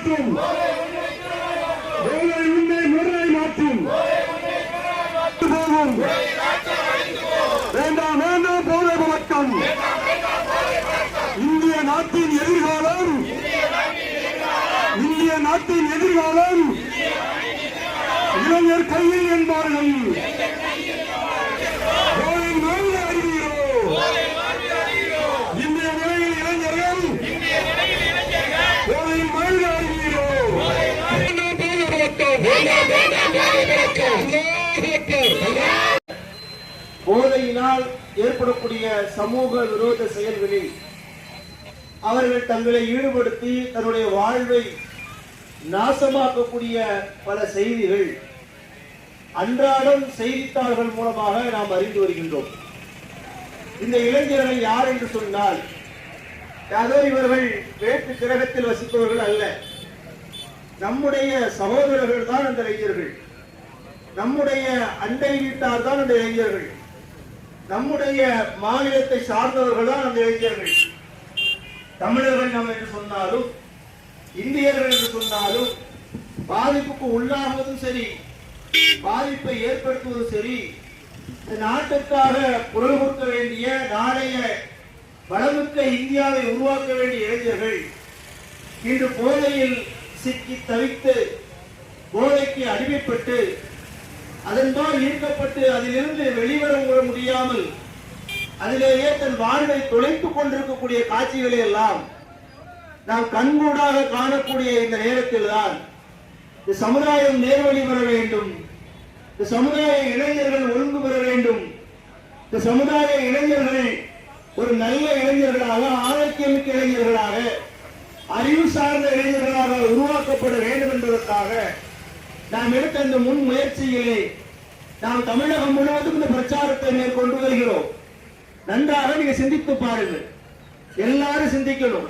மாற்றும் போதை உண்மை முறை மாற்றும் போகும் வேண்டாம் வேண்டாம் போதை பழக்கம் இந்திய நாட்டின் எதிர்காலம் இளைஞர் கையில் என்பார்கள் இந்திய நிலையில் இளைஞர்கள் போதையின் மழை அறிவீரோ போதையினால் ஏற்படக்கூடிய சமூக விரோத செயல்களில் அவர்கள் தங்களை ஈடுபடுத்தி தன்னுடைய வாழ்வை நாசமாக்கக்கூடிய பல செய்திகள் அன்றாடம் செய்தித்தாள்கள் மூலமாக நாம் அறிந்து வருகின்றோம். இந்த இளைஞர்கள் யார் என்று சொன்னால் யாரோ இவர்கள் வேற்று கிரகத்தில் வசிப்பவர்கள் அல்ல. நம்முடைய சகோதரர்கள் தான் அந்த இளைஞர்கள், நம்முடைய அண்டை வீட்டார் தான் அந்த இளைஞர்கள், நம்முடைய மாநிலத்தை சார்ந்தவர்கள் தான் அந்த இளைஞர்கள். தமிழர்கள் நாம் என்று சொன்னாலும் இந்தியர்கள் என்று சொன்னாலும் பாதிப்புக்கு உள்ளாகுவதும் சரி, பாதிப்பை ஏற்படுத்துவதும் சரி, இந்த நாட்டுக்காக குரல் கொடுக்க வேண்டிய நாளைய வளமிக்க இந்தியாவை உருவாக்க வேண்டிய இளைஞர்கள் இன்று போதையில் சிக்கி தவித்து போதைக்கு அடிமைப்பட்டு அதன்பால் ஈர்க்கப்பட்டு அதிலிருந்து வெளிவர முடியாமல் அதிலேயே தன் வாழ்வை தொலைத்துக் கொண்டிருக்கக்கூடிய காட்சிகளை எல்லாம் நாம் கண்கூடாக காணக்கூடிய இந்த நேரத்தில் தான் இந்த சமுதாயம் நேர்வழி பெற வேண்டும், இந்த சமுதாய இளைஞர்கள் ஒழுங்கு பெற வேண்டும், இந்த சமுதாய இளைஞர்கள் ஒரு நல்ல இளைஞர்களாக, ஆரோக்கியமிக்க இளைஞர்களாக, அறிவு சார்ந்த இளைஞர்களாக உருவாக்கப்பட வேண்டும் என்பதற்காக நாம் எடுத்த இந்த முன் முயற்சியிலே நாம் தமிழகம் முழுவதும் இந்த பிரச்சாரத்தை மேற்கொண்டு வருகிறோம். நன்றாக நீங்க சிந்தித்து பாருங்கள், எல்லாரும் சிந்திக்கணும்.